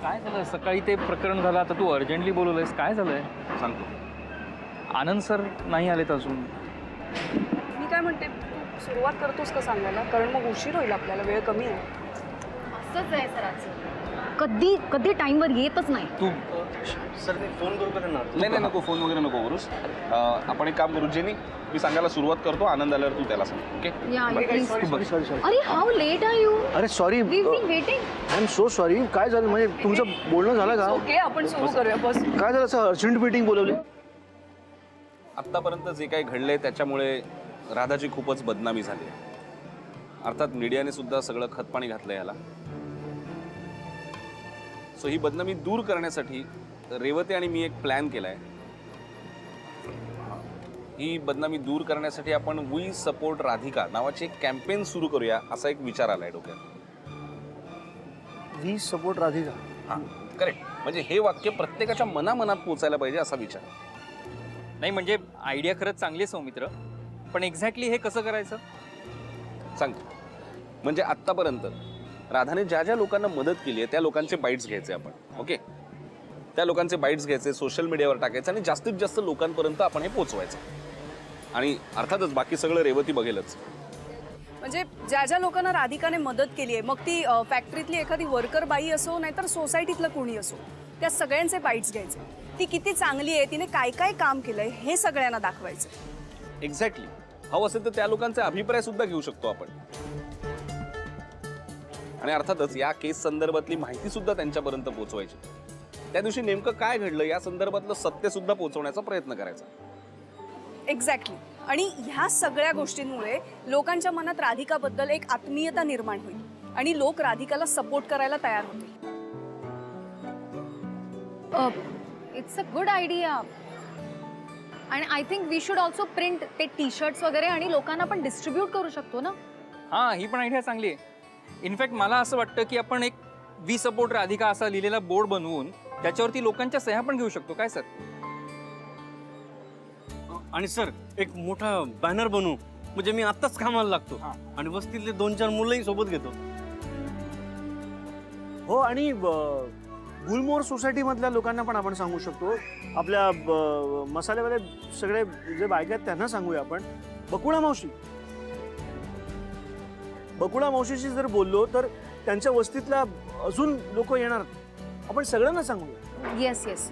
काय झालं सकाळी ते प्रकरण झालं, आता तू अर्जंटली बोलवलंयस, काय झालंय सांगतो. आनंद सर नाही आलेत अजून. मी काय म्हणते, तू सुरुवात करतोस का सांगायला? कारण मग उशीर होईल, आपल्याला वेळ कमी आहे. असंच आहे सरांचं, कधी कधी टाइमवर येतच नाही. तू सर मी फोन करू का त्यांना? नाही नाही नको, फोन वगैरे नको करूस. आपण एक काम करू, जेनी मी सांगायला सुरुवात करतो, आनंद आल्यावर तू त्याला सांग. ओके अरे हाऊ लेट आर यू? अरे sorry, we been waiting. I am so sorry. काय झालं म्हणजे तुमचं बोलणं झालं का? ओके, आपण सुरू करूया. बस. काय झालं, असं अर्जंट मीटिंग बोलवली? आत्तापर्यंत जे काही घडलंय त्याच्यामुळे राधाची खूपच बदनामी झाली आहे. अर्थात मीडियाने सुद्धा सगळं खतपाणी घातलं याला. सो ही बदनामी दूर करण्यासाठी रेवती आणि मी एक प्लॅन केलाय. ही बदनामी दूर करण्यासाठी आपण वी सपोर्ट राधिका नावाची एक कॅम्पेन सुरू करूया असा एक विचार आलाय डोक्यात. We support Radhika? हां करेक्ट. म्हणजे हे वाक्य प्रत्येकाच्या मनामनात पोचायला पाहिजे असा विचार. नाही म्हणजे आयडिया खरंच चांगली आहे सौमित्र, पण एक्झॅक्टली हे कसं करायचं सांगतो. म्हणजे आत्तापर्यंत राधाने ज्या ज्या लोकांना मदत केली आहे त्या लोकांचे बाईट्स घ्यायचे आपण. ओके, त्या लोकांचे बाईट्स घ्यायचे, सोशल मीडियावर टाकायचं आणि जास्तीत जास्त लोकांपर्यंत आपण हे पोचवायचं. आणि अर्थातच बाकी सगळं रेवती बघेलच. म्हणजे ज्या ज्या लोकांना राधिकाने मदत केली आहे, मग ती फॅक्टरीतली एखादी वर्कर बाई असो, नाहीतर सोसायटीतलं कोणी असो, त्या सगळ्यांचे बाईट्स घ्यायचे. ती किती चांगली आहे, तिने काय काय काम केलंय हे सगळ्यांना दाखवायचं. एक्झॅक्टली. हवं असेल तर त्या लोकांचे अभिप्राय सुद्धा घेऊ शकतो आपण. आणि अर्थातच या केस संदर्भातली माहिती सुद्धा त्यांच्यापर्यंत पोहोचवायची. त्या दिवशी नेमकं काय घडलं या संदर्भातलं सत्य सुद्धा पोहोचवण्याचा प्रयत्न करायचा. एक्झॅक्टली. आणि ह्या सगळ्या गोष्टींमुळे लोकांच्या मनात राधिकाबद्दल एक आत्मीयता निर्माण होईल आणि लोक राधिकाला सपोर्ट करायला तयार होतील. It's a good idea. आणि I think we should also print ते टी शर्ट्स वगैरे आणि लोकांना पण डिस्ट्रीब्यूट करू शकतो ना. हां, ही पण आयडिया चांगली आहे. इनफॅक्ट मला असं वाटतं की आपण एक वी सपोर्ट राधिका असा लिहिलेला बोर्ड बनवून त्याच्यावरती लोकांच्या सह्या पण घेऊ शकतो. काय सर? आणि सर एक मोठा बॅनर बनवू, म्हणजे मी आत्ताच कामाला लागतो आणि वस्तीतले 2-4 मुलंही सोबत घेतो. हो, आणि गुलमोहर सोसायटी मधल्या लोकांना पण आपण सांगू शकतो. आपल्या मसालेवाले सगळे जे बायका आहेत त्यांना सांगूया आपण. बकुळा मावशीशी जर बोललो तर त्यांच्या वस्तीतल्या अजून लोक येणार. आपण सगळ्यांना सांगूया. Yes yes.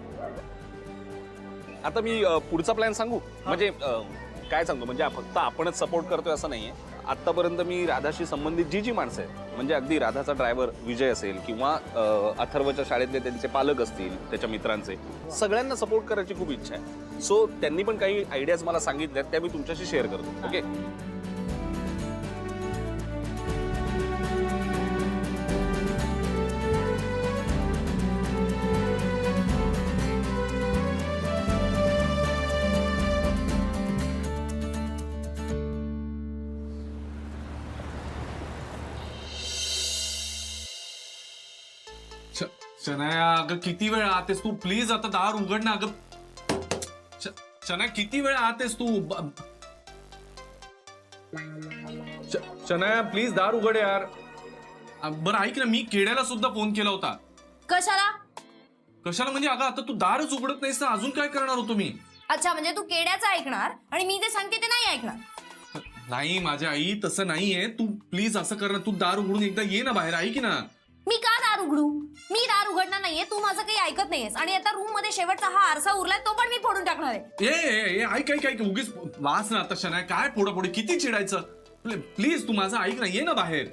आता मी पुढचा प्लॅन सांगू. म्हणजे काय सांगतो, म्हणजे फक्त आपणच सपोर्ट करतोय असं नाहीये. आत्तापर्यंत मी राधाशी संबंधित जी जी माणसं आहेत, म्हणजे अगदी राधाचा ड्रायव्हर विजय असेल किंवा अथर्वच्या शाळेतले त्यांचे पालक असतील, त्याच्या मित्रांचे, सगळ्यांना सपोर्ट करायची खूप इच्छा आहे. सो त्यांनी पण काही आयडियाज मला सांगितल्यात, त्या मी तुमच्याशी शेअर करतो. ओके. शनाया, अगं किती वेळ आतेस तू? प्लीज आता दार उघड ना. अगं शनाया, किती वेळ आतेस तू? शनाया प्लीज दार उघड यार. बरं ऐक ना, मी केड्याला सुद्धा फोन केला होता. कशाला? कशाला म्हणजे? अगं आता तू दारच उघडत नाहीस ना, अजून काय करणार होतो मी? अच्छा, म्हणजे तू केड्याचं ऐकणार आणि मी जे सांगते ते नाही ऐकणार? नाही माझ्या आई, तसं नाहीये. तू प्लीज असं कर ना, तू दार उघडून एकदा ये ना बाहेर. ऐक ना. मी का दार उघडू? मी दार उघडणार नाहीये. तू माझं काही ऐकत नाहीयेस आणि आता रूम मध्ये शेवटचा हा आरसा उरलाय, तो पण मी फोडून टाकणार आहे. ए ऐक ऐक ऐक, उगीच वास ना आता. शनाया काय फोडाफोडी, किती चिडायचं? प्लीज तू माझं ऐक ना, ये ना बाहेर.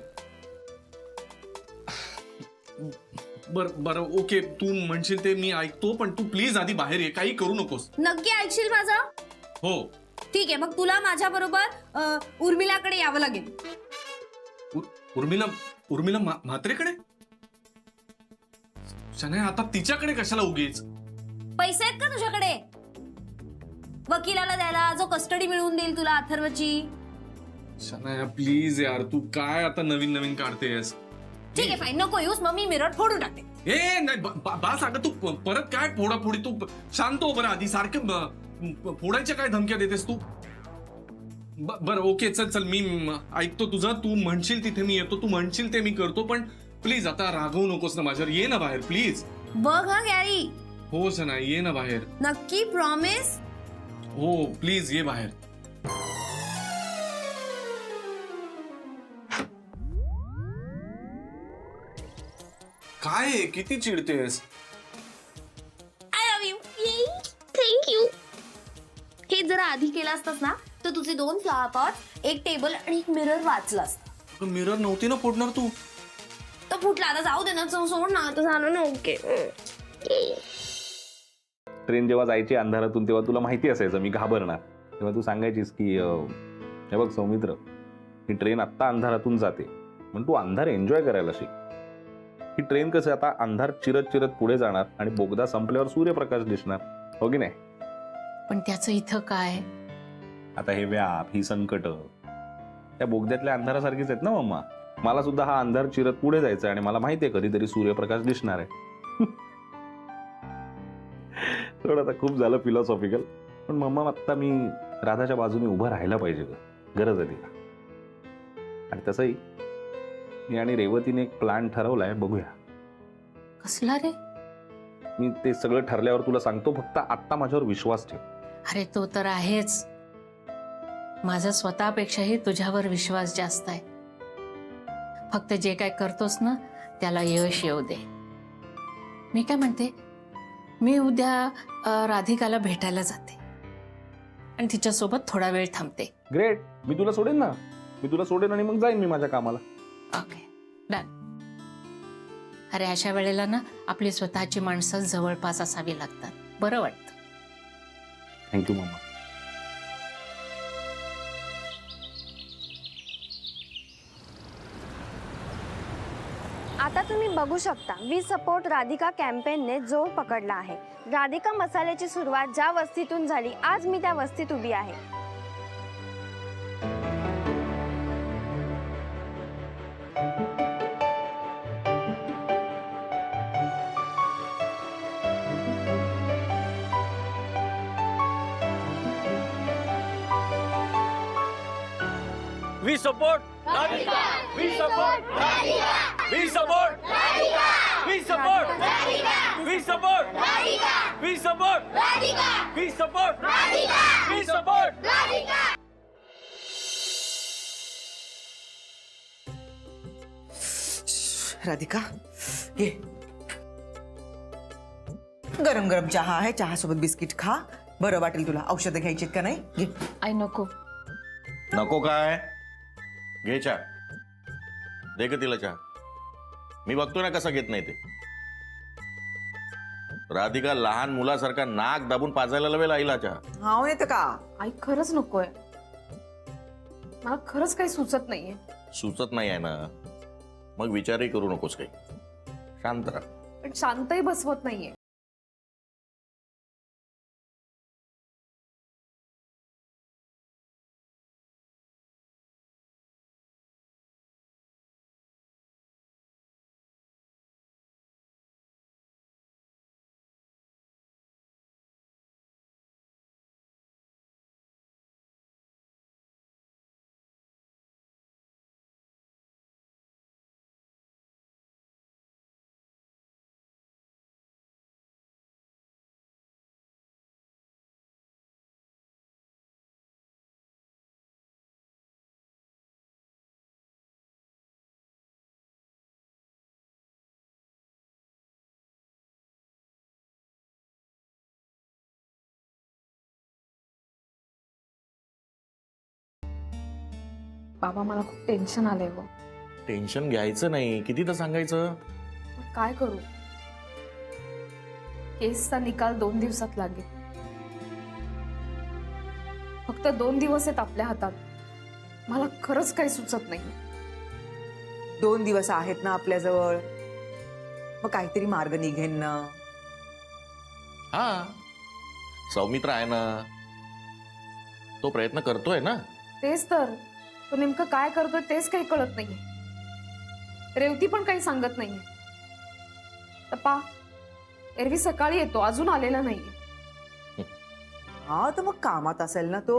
बरं ओके, तू म्हणशील ते मी ऐकतो, पण तू प्लीज आधी बाहेर ये. काही करू नकोस. नक्की ऐकशील माझं? हो ठीक आहे, मग तुला माझ्या बरोबर उर्मिलाकडे यावं लागेल. उर्मिला म्हात्रेकडे? शनाया आता तिच्याकडे कशाला उगीच? पैसे आहेत का तुझ्याकडे वकिलाला द्यायला, जो कस्टडी मिळवून देईल तुला अथर्वची? शनाया प्लीज यार, तू काय आता नवीन काढतेस? ठीक आहे फाईन, नको येऊस, मग मी मिरर फोडून टाकते. ए नाही बास, अगं तू परत काय फोडाफोडी? तू शांत हो बरं आधी. सारखं फोडायच्या काय धमक्या देतेस तू? बरं ओके, चल मी ऐकतो तुझं. तू म्हणशील तिथे मी येतो, तू म्हणशील ते मी करतो, पण प्लीज आता रागवू नकोस ना माझ्यावर, ये ना बाहेर प्लीज. बघ हा गॅरी, हो सना, ये ना बाहेर. नक्की प्रॉमिस. हो प्लीज ये बाहेर. काय आहे? किती चिडतेस? I love you. थँक्यू. हे जरा आधी केलं असतंस ना तर तुझे 2 फ्लावर पॉट, एक टेबल आणि एक मिरर वाचला असतं. मिरर नव्हती ना फोडणार तू. तर फुटला, आता जाऊ दे ना, सोड ना, आता झालं ना. ओके. ट्रेन जेव्हा जायची अंधारातून तेव्हा तुला माहिती असायचं मी घाबरणार, तेव्हा तू सांगायचीस की हे बघ सौमित्र, ही ट्रेन आत्ता अंधारातून जाते, पण तू अंधार एन्जॉय करायला शिक. ही ट्रेन कसं आता अंधार चिरत चिरत पुढे जाणार आणि बोगदा संपल्यावर सूर्यप्रकाश दिसणार, हो की नाही? पण त्याचं इथं काय? आता हे व्याप, ही संकट त्या बोगद्यातल्या अंधारासारखीच आहेत ना मम्मा. मला सुद्धा हा अंधार चिरत पुढे जायचा आणि मला माहितीये कधीतरी सूर्यप्रकाश दिसणार आहे. थोडं आता खूप झालं फिलॉसॉफिकल, पण मम्मा आत्ता मी राधाच्या बाजूने उभं राहायला पाहिजे, गरज आहे तिला. आणि तसंही मी आणि रेवतीने एक प्लॅन ठरवलाय, बघूया. कसला रे? मी ते सगळं ठरल्यावर तुला सांगतो, फक्त आत्ता माझ्यावर विश्वास ठेव. अरे तो तर आहेच, माझा स्वतःपेक्षाही तुझ्यावर विश्वास जास्त आहे. फक्त जे काय करतोस ना त्याला यश येऊ दे. मी काय म्हणते, मी उद्या राधिकाला भेटायला जाते आणि तिच्यासोबत थोडा वेळ थांबते. ग्रेट, मी तुला सोडेन ना, मी तुला सोडेन आणि मग जाईन मी माझ्या कामाला. Okay, done. अरे अशा वेळेला ना आपली स्वतःची माणसं जवळपास असावी लागतात, बरं वाटतं. थँक्यू मम्मा. आता तुम्ही बघू शकता वी सपोर्ट राधिका कॅम्पेनने जोर पकडला आहे. राधिका मसाल्याची सुरुवात ज्या वस्तीतून झाली, आज मी त्या वस्तीत उभी आहे. We support Radhika, we support Radhika, we support Radhika, we support Radhika, we support Radhika, we support Radhika, we support Radhika, we support Radhika. Radhika घे, गरम गरम चहा आहे, चहा सोबत बिस्किट खा, बरं वाटेल तुला. औषधं घ्यायची का नाही? घे. आई नको. नको काय? घे चहा, दे का तिला चहा. मी बघतो ना कसा घेत नाही ते. राधिका लहान मुलासारखा नाक दाबून पाजायला लावेल आईला चहा. हाव नाही तर का? आई खरंच नकोय, मला खरंच काही सुचत नाहीये. सुचत नाही आहे ना, मग विचारही करू नकोस काही, शांत राहा. पण शांतही बसवत नाहीये. बाबा मला खूप टेन्शन आलंय व. टेन्शन घ्यायचं नाही, किती तर सांगायचं. काय करू? केसचा निकाल 2 दिवसात लागेल. फक्त 2 दिवस आहेत आपल्या हातात. मला खरंच काही सुचत नाही. 2 दिवस आहेत ना आपल्याजवळ, मग काहीतरी मार्ग निघेन ना. हा, सौमित्र आहे ना, तो प्रयत्न करतोय ना. तेच तर, तो नेमकं काय करतोय तेच काही कळत नाहीये. रेवती पण काही सांगत नाहीये. तपा एरवी सकाळी येतो, अजून आलेला नाहीये. हा, तर मग कामात असेल ना तो.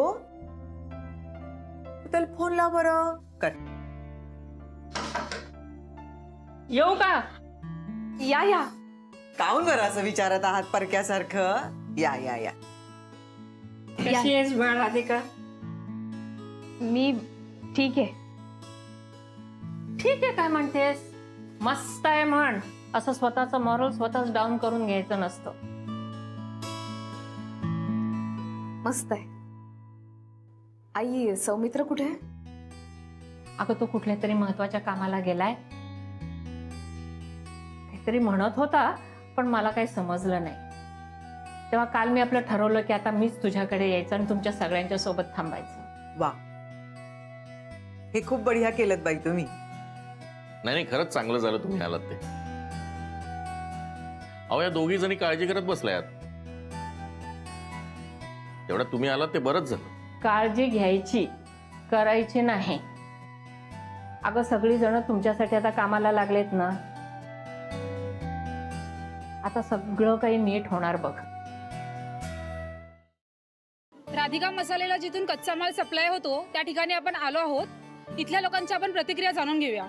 त्याला फोन लाव बरं. कर. येऊ का? या या. काहून बरं असं विचारत आहात परक्यासारखं? या या या. कशी आहेस बाळ राधिका? मी ठीक आहे. ठीक आहे काय म्हणतेस? मस्त आहे म्हण. असं स्वतःचं मॉरल स्वतःच डाऊन करून घ्यायचं नसतं. मस्त आहे. आई सौमित्र कुठे आहे? अगं तो कुठल्या तरी महत्वाच्या कामाला गेलाय. काहीतरी म्हणत होता पण मला काही समजलं नाही. तेव्हा काल मी आपलं ठरवलं की आता मीच तुझ्याकडे यायचं आणि तुमच्या सगळ्यांच्या सोबत थांबायचं. वा, हे खूप बढिया केलं बाई तुम्ही. नाही नाही, खरंच चांगलं झालं तुम्ही आलात ते. अहो या दोघी जणी काळजी करत बसल्यात. तेवढ्यात तुम्ही आलात ते बरंच झालं. काळजी घ्यायची, करायची नाही. अगं सगळी जण तुमच्यासाठी आता कामाला लागलेत ना. आता सगळं काही नीट होणार बघ. राधिका मसालेला जिथून कच्चा माल सप्लाय होतो त्या ठिकाणी आपण आलो आहोत. इथल्या लोकांच्या आपण प्रतिक्रिया जाणून घेऊया.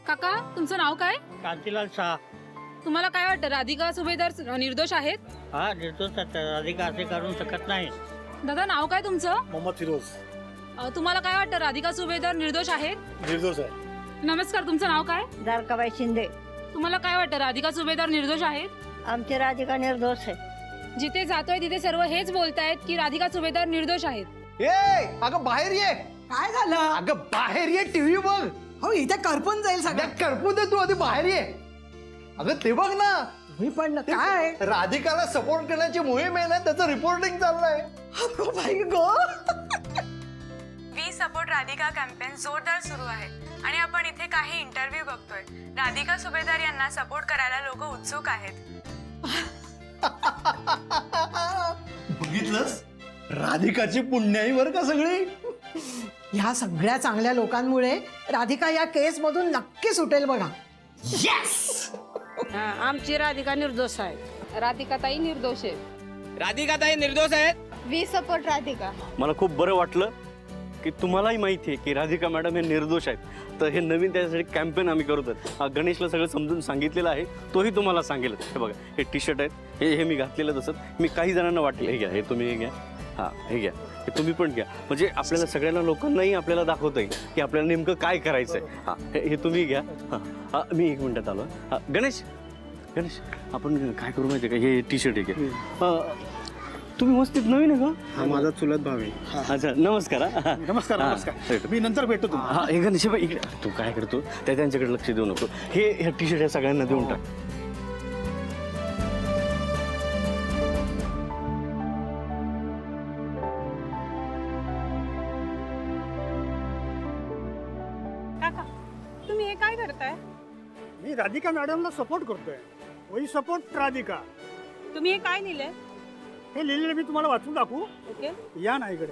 काका, तुमचं नाव काय? कांतीलाल शाह. तुम्हाला काय वाटतं, राधिका सुभेदार निर्दोष आहेत? हा, निर्दोष आहेत. राधिका असे करू शकत नाही. दादा, नाव काय तुमचं? मोहम्मद फिरोज. तुम्हाला काय वाटतं, राधिका सुभेदार निर्दोष आहेत? निर्दोष आहे. नमस्कार, तुमचं नाव काय? द्वारकाबाई शिंदे. तुम्हाला काय वाटतं, राधिका सुभेदार निर्दोष आहेत? आमची राधिका निर्दोष आहे. जिथे जातोय तिथे सर्व हेच बोलतायत की राधिका सुभेदार निर्दोष आहेत. अगं बाहेर ये. काय झालं? अगं बाहेर ये, टीव्ही बघ. हो, इथे करपून जाईल सगळं. करपू दे, तू आधी बाहेर ये. अगं ते बघ ना, मी पण ना, काय राधिकाला सपोर्ट करण्याची मोहीम आहे ना, त्याचं रिपोर्टिंग चाललंय. अगं बाई गो. वी सपोर्ट राधिका कॅम्पेन जोरदार सुरू आहे आणि आपण इथे काही इंटरव्ह्यू बघतोय. राधिका सुभेदार यांना सपोर्ट करायला लोक उत्सुक आहेत. बघितलंस, राधिकाची पुण्याई वर का सगळी. ह्या सगळ्या चांगल्या लोकांमुळे राधिका या केस मधून नक्की सुटेल बघा. येस. आमची राधिका निर्दोष आहे. राधिका ताई निर्दोष आहे. राधिका ताई निर्दोष आहेत. We support Radhika. मला खूप बरं वाटलं की तुम्हालाही माहिती आहे की राधिका मॅडम हे निर्दोष आहेत. तर हे नवीन त्याच्यासाठी कॅम्पेन आम्ही करत आहोत. गणेशला सगळं समजून सांगितलेलं आहे. तोही तुम्हाला सांगेल. हे बघा, हे टी शर्ट आहेत. हे मी घातलेलं तसं मी काही जणांना वाटलं. हे घ्या, हे तुम्ही हे घ्या. हां, हे घ्या, हे तुम्ही पण घ्या. म्हणजे आपल्याला सगळ्यांना लोकांनाही आपल्याला दाखवता येईल की आपल्याला नेमकं काय करायचं आहे. हां, हे तुम्ही घ्या. हां, मी 1 मिनिटात आलो. हां, गणेश आपण काय करू माहिती आहे का, हे टी शर्ट आहे का, तुम्ही मस्तीत नवीन आहे का? हा माझा चुलत भाव आहे. अच्छा, नमस्कार. नमस्कार नमस्कार. मी नंतर भेटतो तुम्हाला. हा, हे गणेश बाई इकडे. तू काय करतो, त्यांच्याकडे लक्ष देऊ नको. हे टी शर्ट या सगळ्यांना देऊन टाक. काका, तुम्ही हे काय करताय? मी राधिका मॅडमला सपोर्ट करतोय. वही सपोर्ट राधिका. तुम्ही हे काय लिहिलंय? हे लिहिलेलं मी तुम्हाला वाचून दाखवू. ओके. या ना इकडे.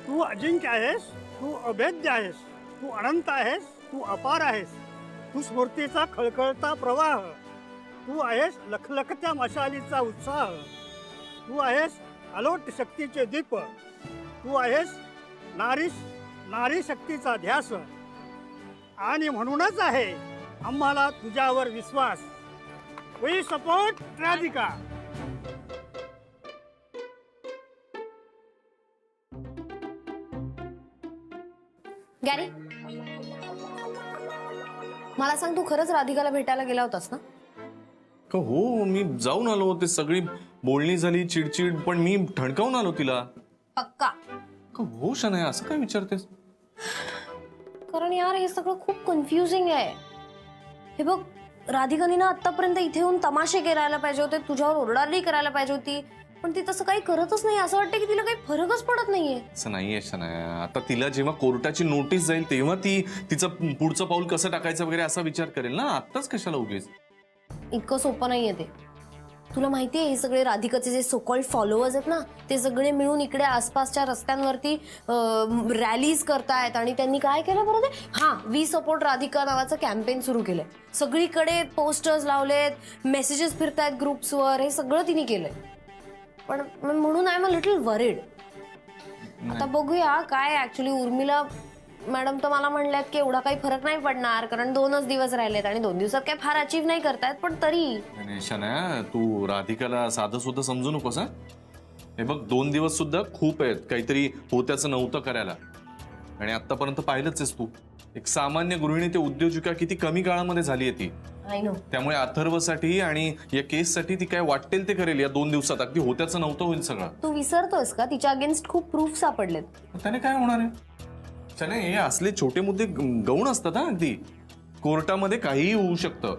तू अजिंक्य आहेस, तू अभेद्य आहेस, तू अनंत आहेस, तू अपार आहेस, तू स्मृतीचा खळखळता प्रवाह, तू आहेस लखलखत्या मशालीचा उत्साह, तू आहेस अलोट शक्तीचे दीप, तू आहेस नारी शक्तीचा ध्यास. आणि म्हणूनच आहे आम्हाला तुझ्यावर विश्वास. We support Radhika. गॅरी, मला सांग, तू खरंच राधिकाला भेटायला गेला होतास ना? हो, मी जाऊन आलो. ते सगळी बोलणी झाली, चिडचिड, पण मी ठणकावून आलो तिला. पक्का? हो शनाय, असं काय विचारतेस? कारण यार हे सगळं खूप कन्फ्युजिंग आहे. हे बघ, राधिकाने ना आतापर्यंत इथे येऊन तमाशे करायला पाहिजे होते, तुझ्यावर ओरडाली करायला पाहिजे होती, पण ती तसं काही करतच नाही. असं वाटतं की तिला काही फरकच पडत नाहीये. असं नाहीये शनाय. आता तिला जेव्हा कोर्टाची नोटीस जाईल तेव्हा ती तिचं पुढचं पाऊल कसं टाकायचं वगैरे असा विचार करेल ना. आत्ताच कशाला उगीच. इतकं सोपं नाहीये ते. तुला माहितीये हे सगळे राधिकाचे जे सोकॉल्ड फॉलोअर्स आहेत ना, ते सगळे मिळून इकडे आसपासच्या रस्त्यांवरती रॅलीज करतायत. आणि त्यांनी काय केलं बरं ते, वी सपोर्ट राधिका नावाचं कॅम्पेन सुरू केलंय. सगळीकडे पोस्टर्स लावलेत, मेसेजेस फिरतायत ग्रुप्सवर, हे सगळं तिने केलंय. पण म्हणून I am a little worried. आता बघूया काय ऍक्च्युली. उर्मिला मॅडम तर मला म्हणल्यात की एवढा काही फरक नाही पडणार, कारण 2च दिवस राहिलेत आणि 2 दिवसात काय फार अचीव नाही करतायत. पण तरी शनाया, तू राधिकाला साधं सुद्धा समजू नकोस. हे बघ, 2 दिवस सुद्धा खूप आहेत काहीतरी होत्याचं नव्हतं करायला. आणि आतापर्यंत पाहिलंच आहेस तू, एक सामान्य गृहिणी ते उद्योजिका किती कमी काळामध्ये झाली आहे ती. त्यामुळे अथर्वसाठी आणि या केससाठी ती काय वाटेल ते करेल या 2 दिवसात. अगदी होत्याचं नव्हतं होईल सगळं. तू विसरतोयस का, तिच्या अगेन्स्ट खूप प्रूफ सापडलेत. त्याने काय होणार आहे? त्याने हे असले छोटे मुद्दे गौण असतात. अगदी कोर्टामध्ये काहीही होऊ शकतं.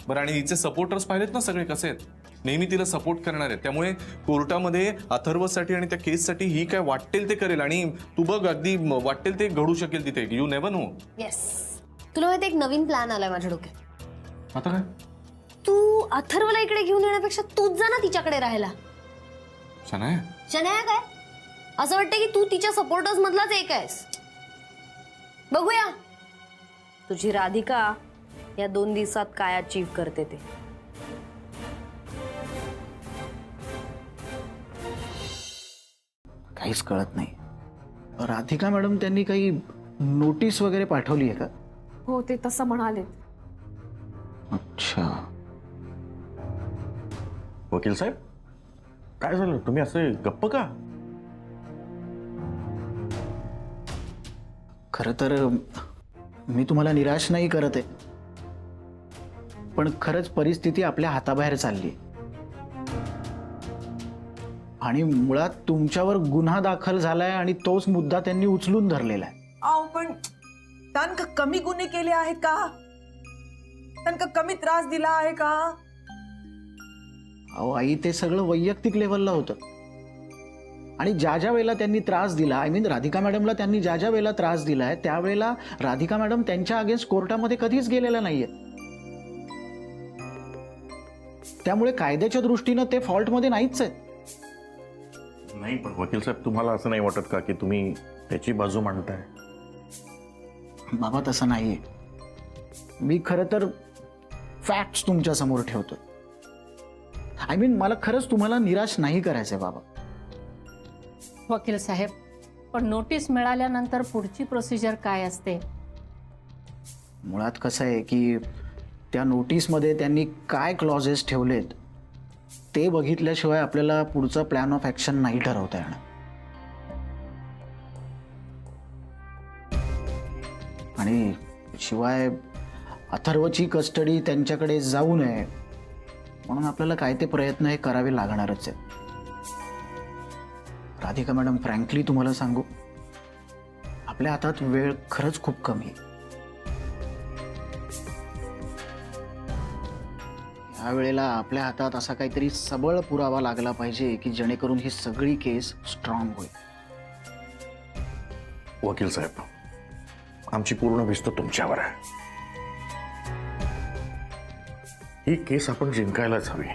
बरं, आणि हिचे सपोर्टर्स पाहिलेत ना सगळे कसे आहेत, नेहमी तिला सपोर्ट करणार आहेत. त्यामुळे कोर्टामध्ये अथर्वसाठी आणि त्या केससाठी ही काय वाटेल ते करेल. आणि तू बघ, अगदी वाटेल ते घडू शकेल तिथे. You never know. येस, तुला माहिती एक नवीन प्लॅन आलाय माझ्या डोक्यात. आता काय? तू अथर्वला इकडे घेऊन येण्यापेक्षा तूच जा ना तिच्याकडे राहायला. शनाया काय असं वाटतं की तू तिच्या सपोर्टर्स मधलाच एक आहेस. बघूया तुझी राधिका या 2 दिवसात काय अचीव करते ते. काहीच कळत नाही. राधिका मॅडम त्यांनी काही नोटीस वगैरे पाठवली आहे का? हो, ते तसं म्हणाले. अच्छा. वकील साहेब, काय झालं? तुम्ही असे गप्प का? खरं तर मी तुम्हाला निराश नाही करत आहे, पण खरंच परिस्थिती आपल्या हाताबाहेर चालली आणि मुळात तुमच्यावर गुन्हा दाखल झालाय आणि तोच मुद्दा त्यांनी उचलून धरलेला आहे. पण त्यांना कमी गुन्हे केले आहेत का? त्यांना कमी त्रास दिला आहे का? अहो आई, ते सगळं वैयक्तिक लेवलला होतं. आणि ज्या ज्या वेळेला त्यांनी त्रास दिला, राधिका मॅडमला त्यांनी ज्या ज्या वेळेला त्रास दिलाय त्यावेळेला राधिका मॅडम त्यांच्या अगेन्स्ट कोर्टामध्ये कधीच गेलेल्या नाहीये. त्यामुळे कायद्याच्या दृष्टीनं ते फॉल्टमध्ये नाहीच आहेत. नाही, पण वकील साहेब, तुम्हाला असं नाही वाटत का की तुम्ही त्याची बाजू मांडताय? बाबा, तसं नाहीये. मी खरं तर फॅक्ट्स तुमच्या समोर ठेवतो. मला खरंच तुम्हाला निराश नाही करायचंय बाबा. वकील साहेब, पण नोटीस मिळाल्यानंतर पुढची प्रोसिजर काय असते? मुळात कसं आहे की त्या नोटीसमध्ये त्यांनी काय क्लॉजेस ठेवलेत ते बघितल्याशिवाय आपल्याला पुढचा प्लॅन ऑफ ऍक्शन नाही ठरवता येणार. आणि शिवाय अथर्वची कस्टडी त्यांच्याकडे जाऊ नये म्हणून आपल्याला काय ते प्रयत्न हे करावे लागणारच आहेत. राधिका मॅडम, फ्रँकली तुम्हाला सांगू, आपल्या हातात वेळ खरंच खूप कमी आहे. या वेळेला आपल्या हातात असा काहीतरी सबळ पुरावा लागला पाहिजे की जेणेकरून ही सगळी केस स्ट्रॉंग होईल. वकील साहेब, आमची पूर्ण भिस्त तुमच्यावर आहे. ही केस आपण जिंकायलाच हवी.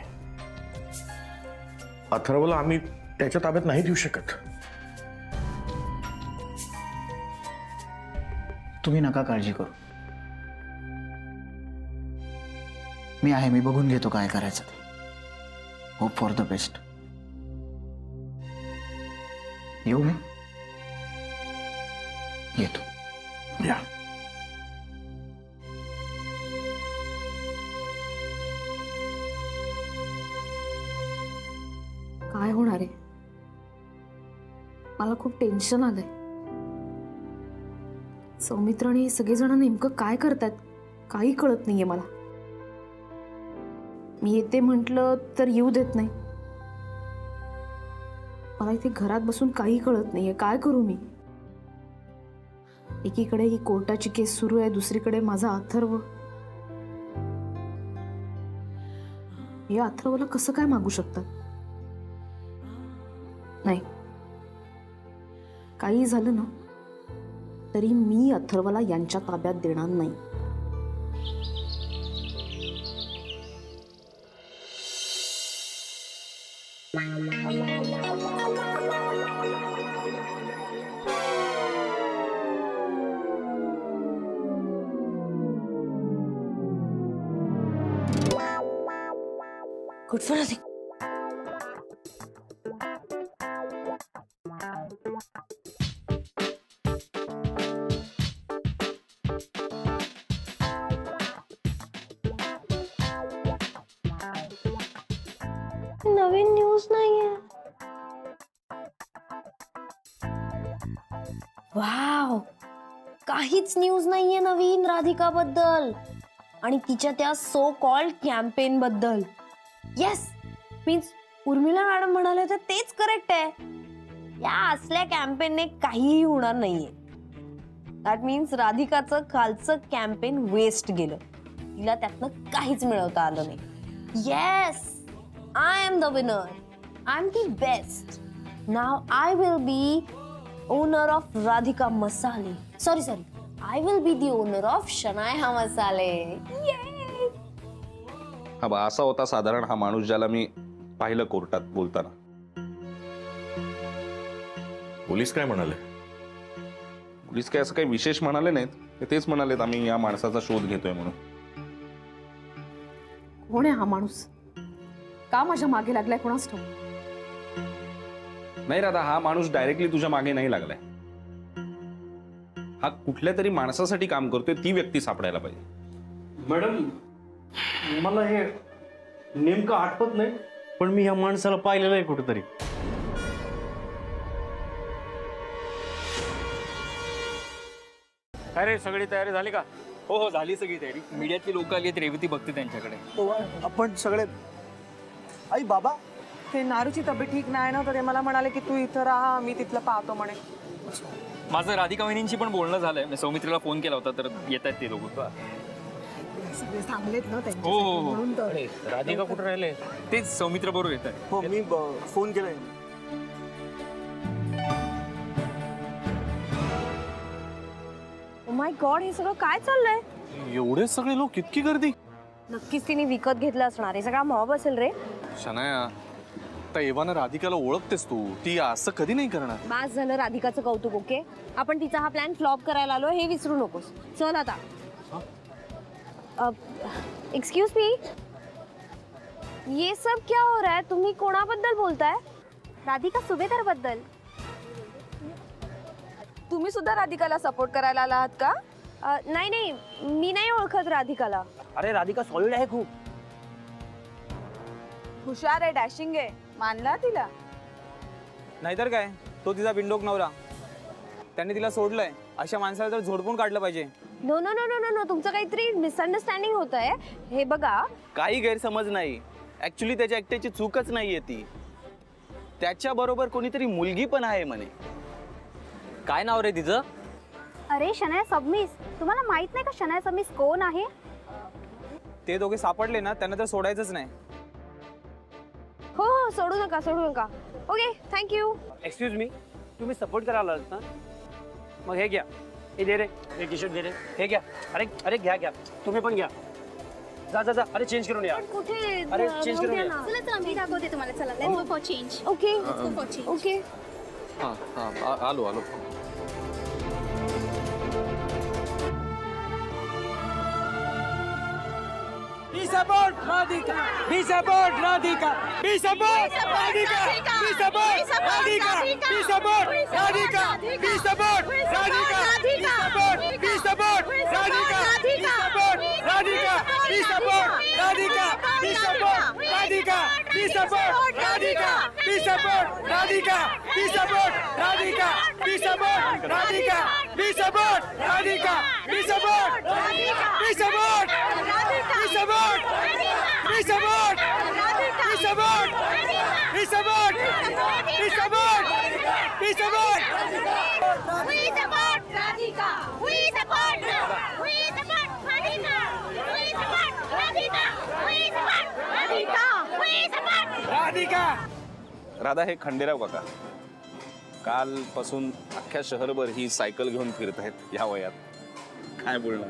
अथर्वला आम्ही त्याच्या ताब्यात नाही देऊ शकत. तुम्ही नका काळजी करू. मी आहे, मी बघून घेतो काय करायचं ते. Hope for the best. येऊ मी? येतो. या. काय होणार आहे? मला खूप टेन्शन आलंय. सौमित्र आणि सगळेजण नेमकं काय करतात काही कळत नाहीये मला. मी येते म्हटलं तर येऊ देत नाही. मला इथे घरात बसून काही कळत नाहीये. काय करू मी? एकीकडे ही कोर्टाची केस सुरू आहे, दुसरीकडे माझा अथर्व. हे अथर्वला कसं काय मागू शकतात? नाही, काही झालं ना तरी मी अथर्वला यांच्या ताब्यात देणार नाही. Good for nothing. Naveen news नाहीये. वाव, काहीच न्यूज नाहीये नवीन राधिका बद्दल आणि तिच्या त्या सो कॉल्ड कॅम्पेन बद्दल. येस, मीन्स उर्मिला मॅडम म्हणाले तर तेच करेक्ट आहे. या असल्या कॅम्पेनने काहीही होणार नाहीये. दॅट मीन्स राधिकाचं कालचं कॅम्पेन वेस्ट गेलं. तिला त्यातनं काहीच मिळवता आलं नाही. Yes, I am the winner. I'm the best. Now I will be owner of Radhika Masale. Sorry. I will be the owner of Shanaya Masale. Yay! हा बा, असा होता साधारण हा माणूस ज्याला मी पाहिलं कोर्टात बोलताना. पोलीस काय म्हणाले? पोलीस काय असं काही विशेष म्हणाले नाहीत. ते तेच म्हणालेत आम्ही या माणसाचा शोध घेतोय म्हणून. कोण आहे हा माणूस? का माझ्या मागे लागलाय कोणास ठाऊक? नाही राधा, हा माणूस डायरेक्टली तुझ्या मागे नाही लागलाय. हा कुठल्या तरी माणसासाठी काम करतोय. ती व्यक्ती सापडायला पाहिजे. मॅडम, मला हे नेमकं आठवत नाही, पण मी ह्या माणसाला पाहिलेलं आहे कुठेतरी. काय रे, सगळी तयारी झाली का? हो, झाली सगळी तयारी. मीडियातली लोक आली आहेत, रेवती बघते त्यांच्याकडे. आपण सगळे आई बाबा, ते नारूची तब्येत ठीक नाही ना, तर ते मला म्हणाले की तू इथं राहा, मी तिथलं पाहतो म्हणे. माझं राधिका वहिनींशी पण बोलणं झालंय. मी सौमित्रीला फोन केला होता, तर येत आहेत ते लोक. सगळे सांगलेत ना त्यांचे, हो. म्हणून तर. राधिका कुठे राहिले? तेच सौमित्र बरोबर येत आहे. हो, मी फोन केलाय. ओ माय गॉड, हे सगळं काय चाललंय? एवढे सगळे लोक, इतकी गर्दी? नक्कीच तिने विकत घेतलं असणार. हे सगळा मॉब असेल रे. शनाया, आता एव्हाना राधिकाला ओळखतेस तू. ती असं कधी नाही करणार. बास झालं राधिकाचं कौतुक. ओके, आपण तिचा हा प्लॅन फ्लॉप करायला आलो हे विसरू नकोस. चल आता. एक्सक्यूज मी, ये सब क्या हो रहा है? तुम्ही कोणाबद्दल बोलताय? राधिका सुभेदार बद्दल. तुम्ही सुद्धा राधिकाला सपोर्ट करायला आलात का? नाही, मी नाही ओळखत राधिकाला. अरे राधिका सॉलिड आहे खूप. हुशार आहे, डॅशिंग आहे. मानला तिला? नाहीतर काय, तो तिचा बिंडोक नवरा. त्यांनी तिला सोडलंय. अशा माणसाला तर झोडपून काढलं पाहिजे. नो, तुमचं काहीतरी मिसअंडरस्टँडिंग होत आहे. हे बघा, काही गैरसमज नाही. ऍक्च्युली त्याच्या एकट्याची चूकच नाहीये ती. त्याच्या बरोबर कोणीतरी मुलगी पण आहे म्हणे. काय नाव रे तिचं? अरे शनाया सबनीस. तुम्हाला माहित नाही का शनाया सबनीस कोण आहे? ते दोघे सापडले ना, त्यांना तर सोडायचंच नाही. हो, सोडू नका. Okay, thank you. एक्सक्यूज मी, तुम्ही सपोर्ट करायला आलात ना? मग हे घ्या. हे दे रे, हे टी शर्ट दे रे. हे घ्या. अरे घ्या. तुम्ही पण घ्या. जा. अरे चेंज करून या. कुठे? अरे चेंज करून या. चला मी दाखवते तुम्हाला. चला, let's go for change. Okay. हा, आलो. We support Radhika. We support Radhika. We support Radhika. We support Radhika. We support Radhika. We support Radhika. We support. We support Radhika. We support Radhika. We support Radhika. We support Radhika. We support Radhika. We support Radhika. We support Radhika. We support Radhika. We support Radhika. We support Radhika. We support Radhika. We support. We support. We support. We support. We support. We support. We support Radhika. We support. We support Radhika. We support Radhika. We support Radhika. We support Radhika. Radha, हे खंडेराव काका कालपासून अख्ख्या शहरभर ही cycle घेऊन फिरत आहेत या वयात. काय बोलणार.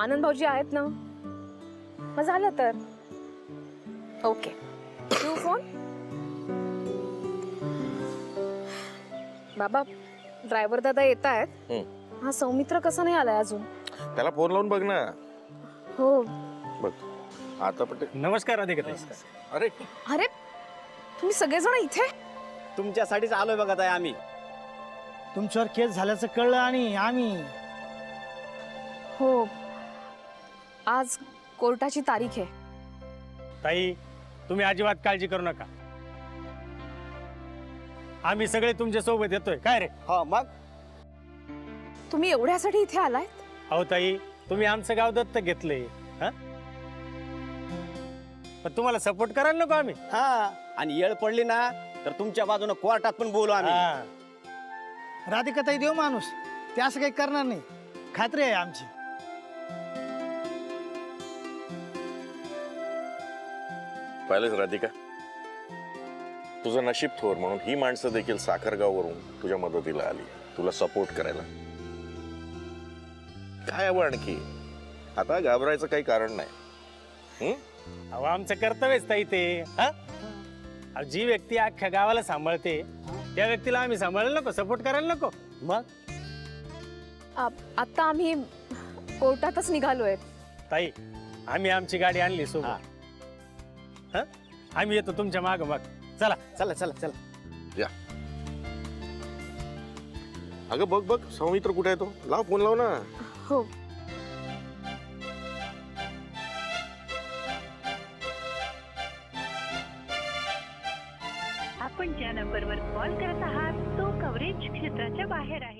आनंद भाऊजी आहेत ना? मग झालं तर ओके. ठेवू फोन? बाबा, ड्रायव्हर दादा येत आहेत. हा सौमित्र कसा नाही आलाय अजून? त्याला फोन लावून बघ ना. हो. बघ आता पण नमस्कार राधिका. अरे अरे तुम्ही सगळेजण इथे? तुमच्यासाठीच आलोय बघा ताई आम्ही. तुमच्यावर केस झाल्याचं कळलं आणि आम्ही हो, आज कोर्टाची तारीख आहे. ताई, तुम्ही अजिबात काळजी करू नका. आम्ही सगळे तुमच्या सोबत येतोय. काय रे? हा मग तुम्ही एवढ्यासाठी इथे आलायत? अहो ताई, तुम्ही आमचं गाव दत्तक घेतलंय. पण तुम्हाला सपोर्ट करायला नको आम्ही? हा, आणि येळ पडली ना तर तुमच्या बाजूने कोर्टात पण बोलू आम्ही. राधिका ताई देव माणूस, ते असं काही करणार नाही, खात्री आहे आमची. पाहिलंच राधिका, तुझं नशीब थोर म्हणून ही माणसं देखील साखरगाववरून तुझ्या मदतीला आली, तुला सपोर्ट करायला. काय हवं आणखी? आता घाबरायचं काही कारण नाही. अहो, आमचं कर्तव्यच ताई ते. जी व्यक्ती अख्ख्या गावाला सांभाळते त्या व्यक्तीला आम्ही सांभाळायला नको, सपोर्ट करायला नको? मग आता आम्ही कोर्टातच निघालोय. ताई, आम्ही आमची गाडी आणली सोबत. आम्ही येतो तुमच्या माग. मग चला चला चला चला या. अगं बघ बघ, सौमित्र कुठे आहे? तो लाव, फोन लाव ना. हो. आपण ज्या नंबरवर कॉल करत आहात तो कव्हरेज क्षेत्राच्या बाहेर आहे.